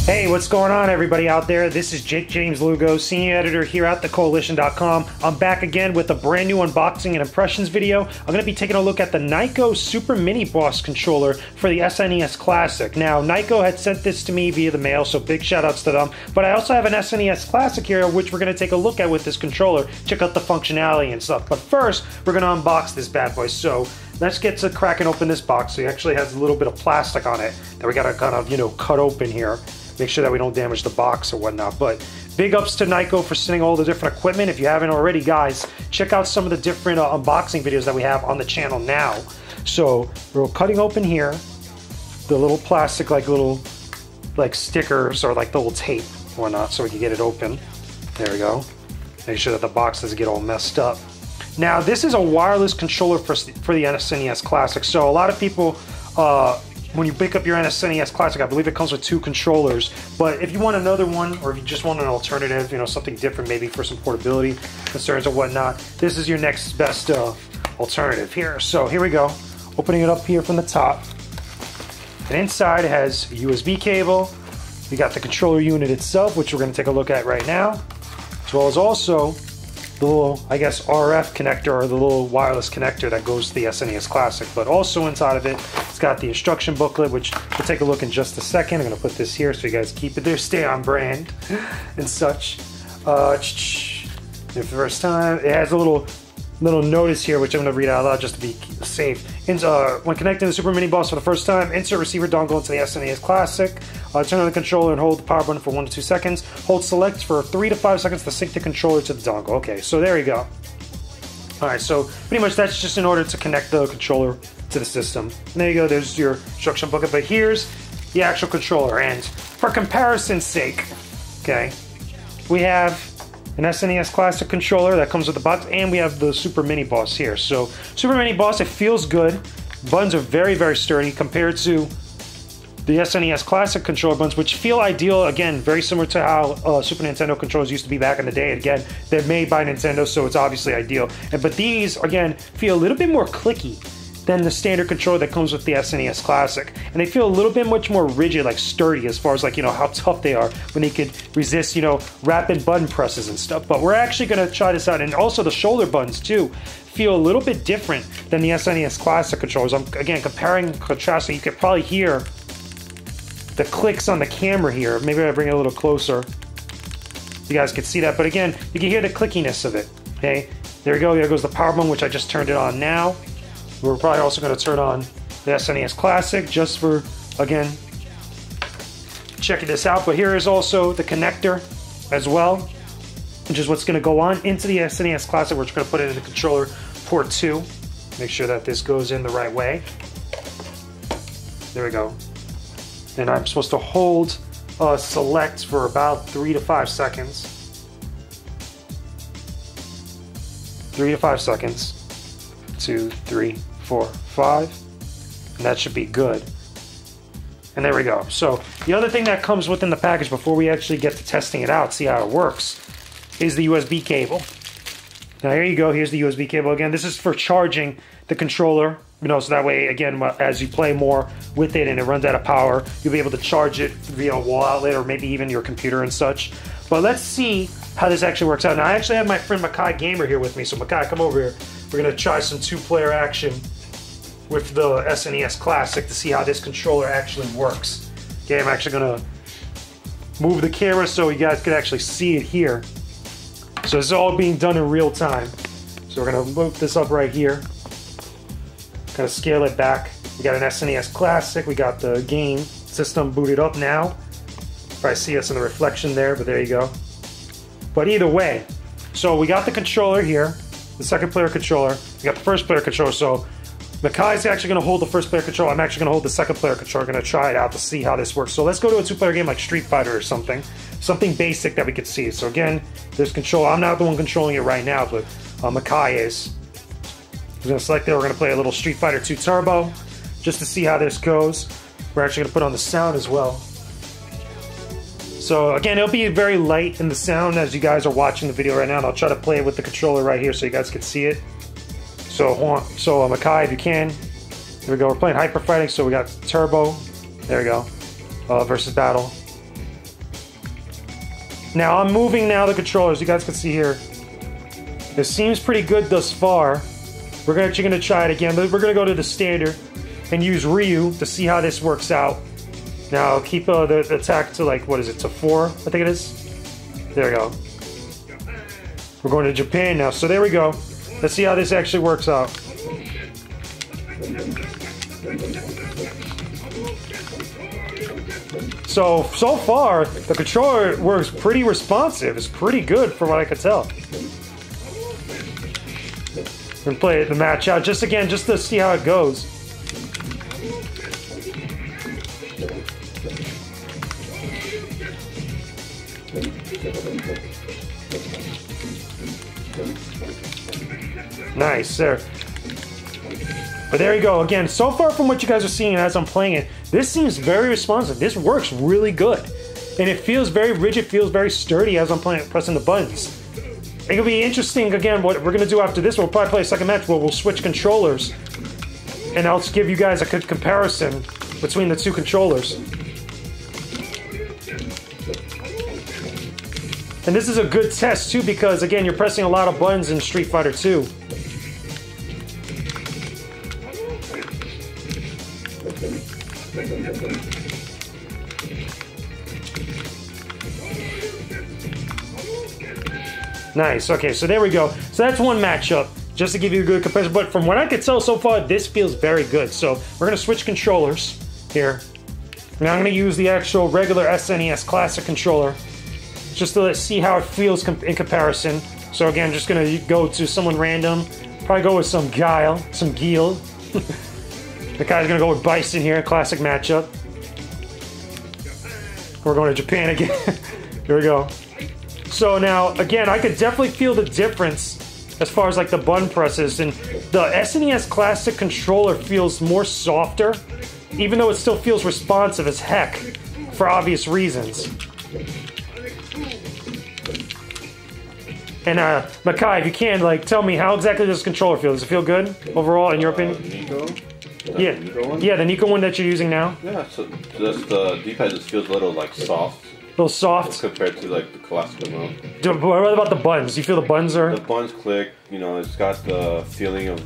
Hey, what's going on, everybody out there? This is Jakejames Lugo, Senior Editor here at Koalition.com. I'm back again with a brand new unboxing and impressions video. I'm going to be taking a look at the NYKO Supermini Boss controller for the SNES Classic. Now, NYKO had sent this to me via the mail, so big shout outs to them. But I also have an SNES Classic here, which we're going to take a look at with this controller, check out the functionality and stuff. But first, we're going to unbox this bad boy. So let's get to cracking open this box. So it actually has a little bit of plastic on it that we got to kind of, cut open here. Make sure that we don't damage the box or whatnot. But big ups to NYKO for sending all the different equipment. If you haven't already, guys, check out some of the different unboxing videos that we have on the channel now. So we're cutting open here the little plastic, little stickers or like the little tape or whatnot, so we can get it open. There we go. Make sure that the box doesn't get all messed up. Now, this is a wireless controller for the SNES Classic. So a lot of people, when you pick up your SNES Classic, I believe it comes with 2 controllers. But if you want another one, or if you just want an alternative, something different, maybe for some portability concerns or whatnot, this is your next best alternative here. So here we go. Opening it up here from the top. And inside it has a USB cable. We got the controller unit itself, which we're going to take a look at right now, as well as also the little, I guess, RF connector, or the little wireless connector that goes to the SNES Classic. But also inside of it, it's got the instruction booklet, which we'll take a look in just a second. I'm going to put this here so you guys keep it there, stay on brand and such. The first time, it has a little notice here, which I'm going to read out loud just to be safe. When connecting the Supermini Boss for the first time, insert receiver dongle into the SNES Classic. Turn on the controller and hold the power button for 1 to 2 seconds. Hold select for 3 to 5 seconds to sync the controller to the dongle. Okay, so there you go. Alright, so pretty much that's just in order to connect the controller to the system. And there you go, there's your instruction booklet. But here's the actual controller. And for comparison's sake, okay, we have an SNES Classic controller that comes with the box, and we have the Supermini Boss here. So Supermini Boss, it feels good. Buttons are very, very sturdy compared to the SNES Classic controller buttons, which feel ideal. Again, very similar to how Super Nintendo controllers used to be back in the day. Again, they're made by Nintendo, so it's obviously ideal. But these, again, feel a little bit more clicky than the standard controller that comes with the SNES Classic. And they feel a little bit much more rigid, sturdy, as far as how tough they are when they could resist, rapid button presses and stuff. But we're actually gonna try this out. And also the shoulder buttons too feel a little bit different than the SNES Classic controllers. I'm, again, comparing and contrasting. You could probably hear the clicks on the camera here. Maybe I'll bring it a little closer. You guys can see that. But again, you can hear the clickiness of it, okay? There we go, there goes the power button, which I just turned it on now. We're probably also going to turn on the SNES Classic just for, again, checking this out. But here is also the connector as well, which is what's going to go on into the SNES Classic. We're just going to put it in the controller port 2. Make sure that this goes in the right way. There we go. And I'm supposed to hold select for about 3 to 5 seconds. 3 to 5 seconds. 2, 3, 4, 5, and that should be good. And there we go. So the other thing that comes within the package before we actually get to testing it out, see how it works, is the USB cable. Now here you go, here's the USB cable. Again, this is for charging the controller, so that way, again, as you play more with it and it runs out of power, you'll be able to charge it via a wall outlet or maybe even your computer and such. But let's see how this actually works out. Now I actually have my friend Makai Gamer here with me, so Makai, come over here. We're going to try some 2-player action with the SNES Classic to see how this controller actually works. Okay, I'm actually going to move the camera so you guys can actually see it here. So this is all being done in real time. So we're going to move this up right here. Kind of scale it back. We got an SNES Classic. We got the game system booted up now. Probably see us in the reflection there, but there you go. But either way, so we got the controller here. The second player controller. We got the first player controller. So Makai's actually going to hold the first player controller. I'm actually going to hold the second player controller. Going to try it out to see how this works. So let's go to a 2-player game like Street Fighter or something. Something basic that we could see. So again, this controller. I'm not the one controlling it right now, but Makai is. We're going to select it. We're going to play a little Street Fighter 2 Turbo just to see how this goes. We're actually going to put on the sound as well. So again, it'll be very light in the sound as you guys are watching the video right now, and I'll try to play it with the controller right here so you guys can see it. So Makai, if you can, here we go. We're playing Hyper Fighting, so we got Turbo. There we go. Versus Battle. Now I'm moving now the controllers. You guys can see here. It seems pretty good thus far. We're actually gonna try it again, but we're gonna go to the standard and use Ryu to see how this works out. Now keep the attack to like, what is it, to 4, I think it is. There we go. We're going to Japan now, so there we go. Let's see how this actually works out. So far, the controller works pretty responsive. It's pretty good from what I could tell. We're gonna play the match out just to see how it goes. Nice, there. But there you go. Again, so far from what you guys are seeing as I'm playing it, this seems very responsive. This works really good. And it feels very rigid, feels very sturdy as I'm pressing the buttons. It'll be interesting, again, what we're going to do after this. We'll probably play a second match where we'll switch controllers. And I'll give you guys a good comparison between the two controllers. And this is a good test, too, because, again, you're pressing a lot of buttons in Street Fighter 2. Nice. Okay, so there we go. So that's one matchup, just to give you a good comparison. But from what I could tell so far, this feels very good. So we're going to switch controllers here. Now I'm going to use the actual regular SNES Classic controller, just to see how it feels in comparison. So again, just going to go to someone random. Probably go with some Guile, some Gil. The guy's going to go with Bison here, classic matchup. We're going to Japan again. Here we go. So now, again, I could definitely feel the difference as far as like the button presses. And the SNES Classic controller feels more softer, even though it still feels responsive as heck, for obvious reasons. And Makai, if you can, like, tell me how exactly does this controller feel? Does it feel good overall, in your opinion? NYKO? Yeah, the NYKO one that you're using now. Yeah, so just the D-pad just feels a little like soft. A little soft compared to like the classic one. What about the buttons? Do you feel the buttons are? The buttons click. You know, it's got the feeling of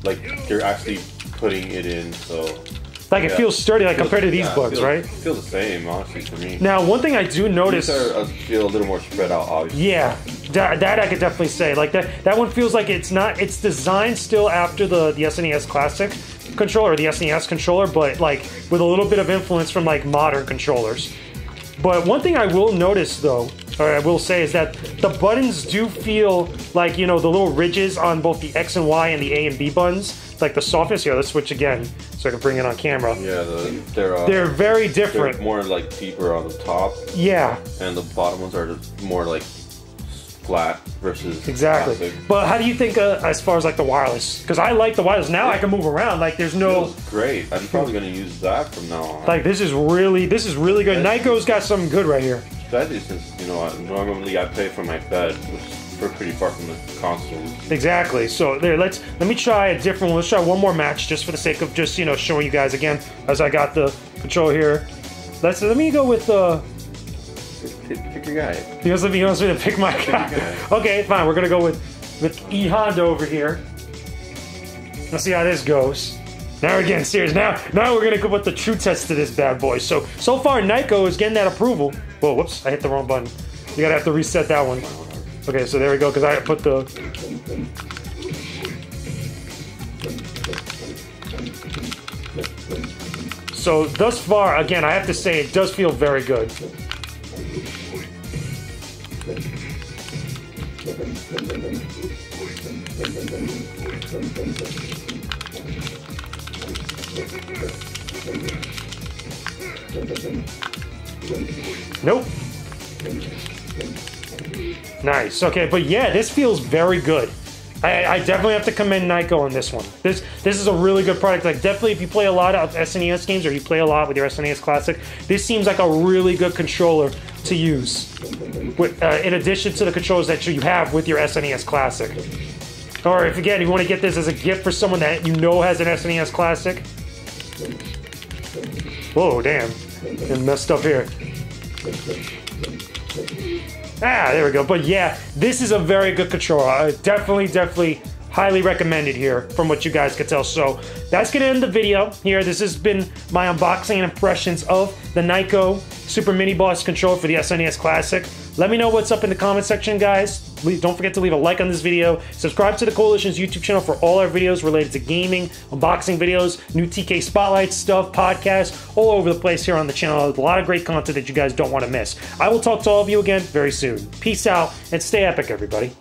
like you're actually putting it in. So. Like it feels sturdy, like compared to these buttons, right? It feels the same, honestly, for me. Now, one thing I do notice... These feel a little more spread out, obviously. Yeah, that I could definitely say. Like that one feels like it's not... It's designed still after the SNES Classic controller, or the SNES controller, but like with a little bit of influence from like modern controllers. But one thing I will notice, though, or I will say, is that the buttons do feel like, you know, the little ridges on both the X and Y and the A and B buttons. Like the softness here. Let's switch again so I can bring it on camera. Yeah, they're very different. They're more like deeper on the top. Yeah. And the bottom ones are just more like flat versus exactly. Classic. But how do you think as far as like the wireless? Because I like the wireless. Now I can move around. Like there's no. It feels great. I'm probably gonna use that from now on. Like this is really good. NYKO's got something good right here. Especially since, you know, normally I play from my bed, which we're pretty far from the consoles. Exactly. So there, let me try a different one. Let's try one more match just for the sake of just, you know, showing you guys again as I got the control here. Let me go with pick your guy. He wants me to pick my guy. Okay, fine. We're gonna go with E Honda over here. Let's see how this goes. Now again, serious. Now we're gonna go with the true test to this bad boy. So far NYKO is getting that approval. Whoa, whoops! I hit the wrong button. You gotta have to reset that one. Okay, so there we go, because I put the... So, thus far, again, I have to say, it does feel very good. Nope. Nice. Okay, but yeah, this feels very good. I definitely have to commend NYKO on this one. This is a really good product. Like, definitely, if you play a lot of SNES games or you play a lot with your SNES Classic, this seems like a really good controller to use. With, in addition to the controllers that you have with your SNES Classic. Or if again, you want to get this as a gift for someone that you know has an SNES Classic. Whoa, damn. And messed up here. There we go. But yeah, this is a very good controller. Definitely highly recommended here from what you guys could tell. So that's going to end the video here. This has been my unboxing and impressions of the NYKO Supermini Boss controller for the SNES Classic. Let me know what's up in the comment section, guys. Don't forget to leave a like on this video. Subscribe to the Koalition's YouTube channel for all our videos related to gaming, unboxing videos, new TK Spotlight stuff, podcasts, all over the place here on the channel. A lot of great content that you guys don't want to miss. I will talk to all of you again very soon. Peace out and stay epic, everybody.